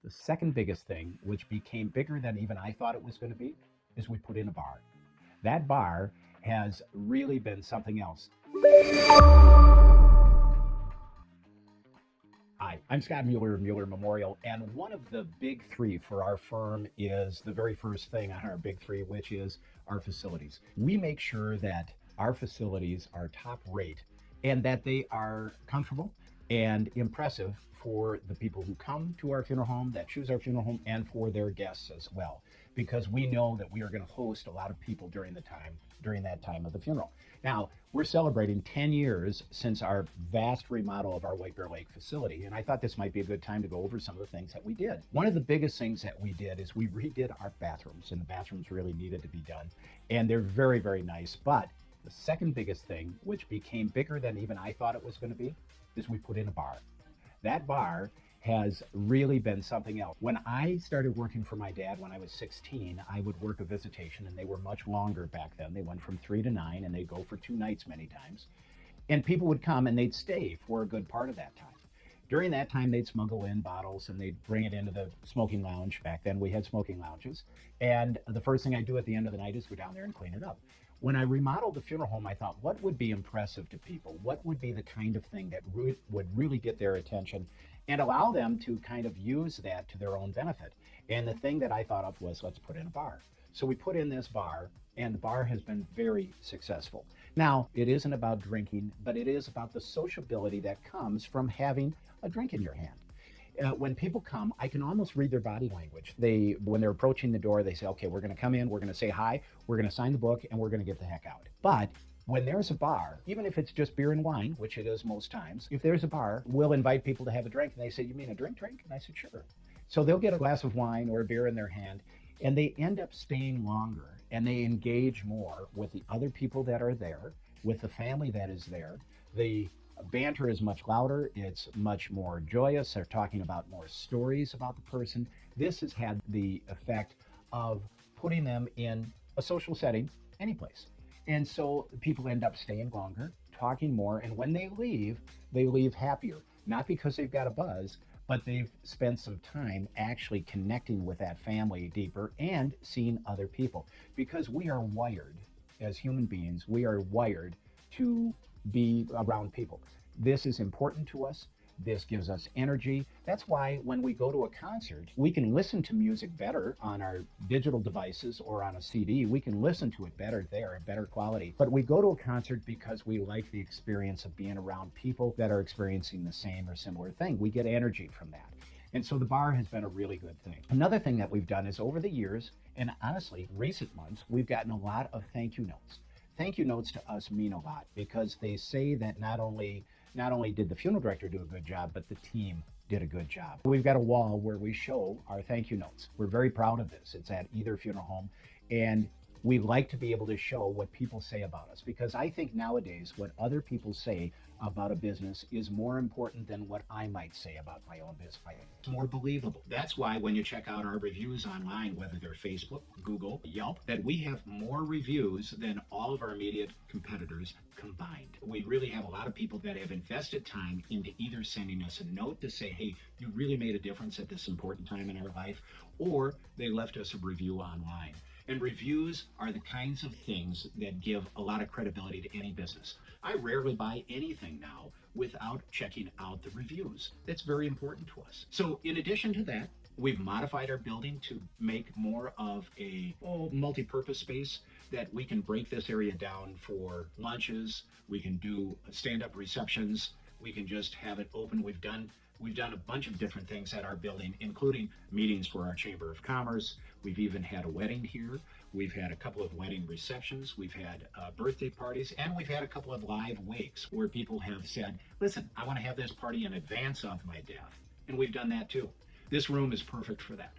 The second biggest thing, which became bigger than even I thought it was going to be, is we put in a bar. That bar has really been something else. Hi, I'm Scott Mueller of Mueller Memorial, and one of the big three for our firm is the very first thing on our big three, which is our facilities. We make sure that our facilities are top rate and that they are comfortable and impressive for the people who come to our funeral home, that choose our funeral home, and for their guests as well, because we know that we are going to host a lot of people during that time of the funeral. Now, we're celebrating 10 years since our vast remodel of our White Bear Lake facility, and I thought this might be a good time to go over some of the things that we did. One of the biggest things that we did is we redid our bathrooms, and the bathrooms really needed to be done, and they're very, very nice. But the second biggest thing, which became bigger than even I thought it was going to be, is we put in a bar. That bar has really been something else. When I started working for my dad when I was 16, I would work a visitation, and they were much longer back then. They went from 3 to 9, and they'd go for 2 nights many times. And people would come and they'd stay for a good part of that time. During that time, they'd smuggle in bottles and they'd bring it into the smoking lounge. Back then, we had smoking lounges. And the first thing I do at the end of the night is go down there and clean it up. When I remodeled the funeral home, I thought, what would be impressive to people? What would be the kind of thing that would really get their attention and allow them to kind of use that to their own benefit? And the thing that I thought of was, let's put in a bar. So we put in this bar, and the bar has been very successful. Now, it isn't about drinking, but it is about the sociability that comes from having a drink in your hand. When people come, I can almost read their body language. When they're approaching the door, they say, okay, we're going to come in, we're going to say hi, we're going to sign the book, and we're going to get the heck out. But when there's a bar, even if it's just beer and wine, which it is most times, if there's a bar, we'll invite people to have a drink. And they say, you mean a drink? And I said, sure. So they'll get a glass of wine or a beer in their hand, and they end up staying longer, and they engage more with the other people that are there, with the family that is there. The banter is much louder. It's much more joyous. They're talking about more stories about the person. This has had the effect of putting them in a social setting, any place. And so people end up staying longer, talking more, and when they leave happier. Not because they've got a buzz, but they've spent some time actually connecting with that family deeper and seeing other people. Because we are wired, as human beings, we are wired to be around people. This is important to us. This gives us energy. That's why when we go to a concert, we can listen to music better on our digital devices or on a CD. We can listen to it better there, in better quality. But we go to a concert because we like the experience of being around people that are experiencing the same or similar thing. We get energy from that. And so the bar has been a really good thing. Another thing that we've done is over the years, and honestly, recent months, we've gotten a lot of thank you notes. Thank you notes to us mean a lot because they say that not only did the funeral director do a good job, but the team did a good job. We've got a wall where we show our thank you notes. We're very proud of this. It's at either funeral home, and we like to be able to show what people say about us, because I think nowadays what other people say about a business is more important than what I might say about my own business. It's more believable. That's why when you check out our reviews online, whether they're Facebook, Google, Yelp, that we have more reviews than all of our immediate competitors combined. We really have a lot of people that have invested time into either sending us a note to say, hey, you really made a difference at this important time in our life, or they left us a review online. And reviews are the kinds of things that give a lot of credibility to any business. I rarely buy anything now without checking out the reviews. That's very important to us. So in addition to that, we've modified our building to make more of a multi-purpose space that we can break this area down for lunches. We can do stand-up receptions. We can just have it open. We've done a bunch of different things at our building, including meetings for our Chamber of Commerce. We've even had a wedding here. We've had a couple of wedding receptions. We've had birthday parties, and we've had a couple of live wakes where people have said, listen, I want to have this party in advance of my death. And we've done that too. This room is perfect for that.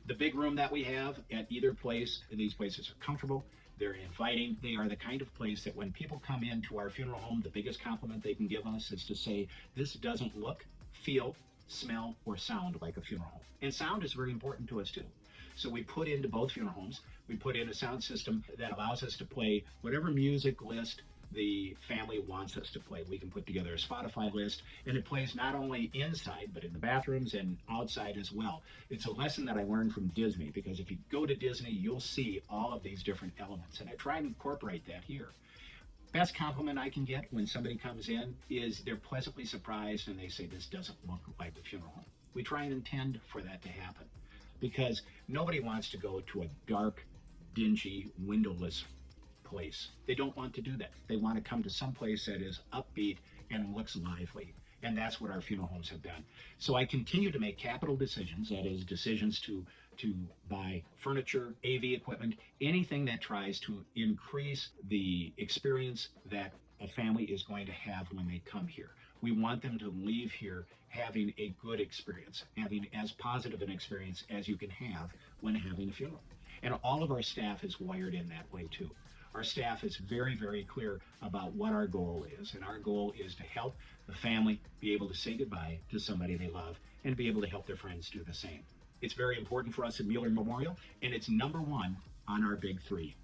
The big room that we have at either place, these places are comfortable. They're inviting. They are the kind of place that when people come into our funeral home, the biggest compliment they can give us is to say, this doesn't look, feel, smell, or sound like a funeral home. And sound is very important to us too. So we put into both funeral homes, we put in a sound system that allows us to play whatever music list the family wants us to play. We can put together a Spotify list, and it plays not only inside, but in the bathrooms and outside as well. It's a lesson that I learned from Disney, because if you go to Disney, you'll see all of these different elements, and I try and incorporate that here. Best compliment I can get when somebody comes in is they're pleasantly surprised and they say, this doesn't look like the funeral home. We try and intend for that to happen, because nobody wants to go to a dark, dingy, windowless place. They don't want to do that. They want to come to some place that is upbeat and looks lively. And that's what our funeral homes have done. So I continue to make capital decisions, that is, decisions to buy furniture, AV equipment, anything that tries to increase the experience that a family is going to have when they come here. We want them to leave here having a good experience, having as positive an experience as you can have when having a funeral. And all of our staff is wired in that way too. Our staff is very, very clear about what our goal is. And our goal is to help the family be able to say goodbye to somebody they love and be able to help their friends do the same. It's very important for us at Mueller Memorial, and it's number one on our big three.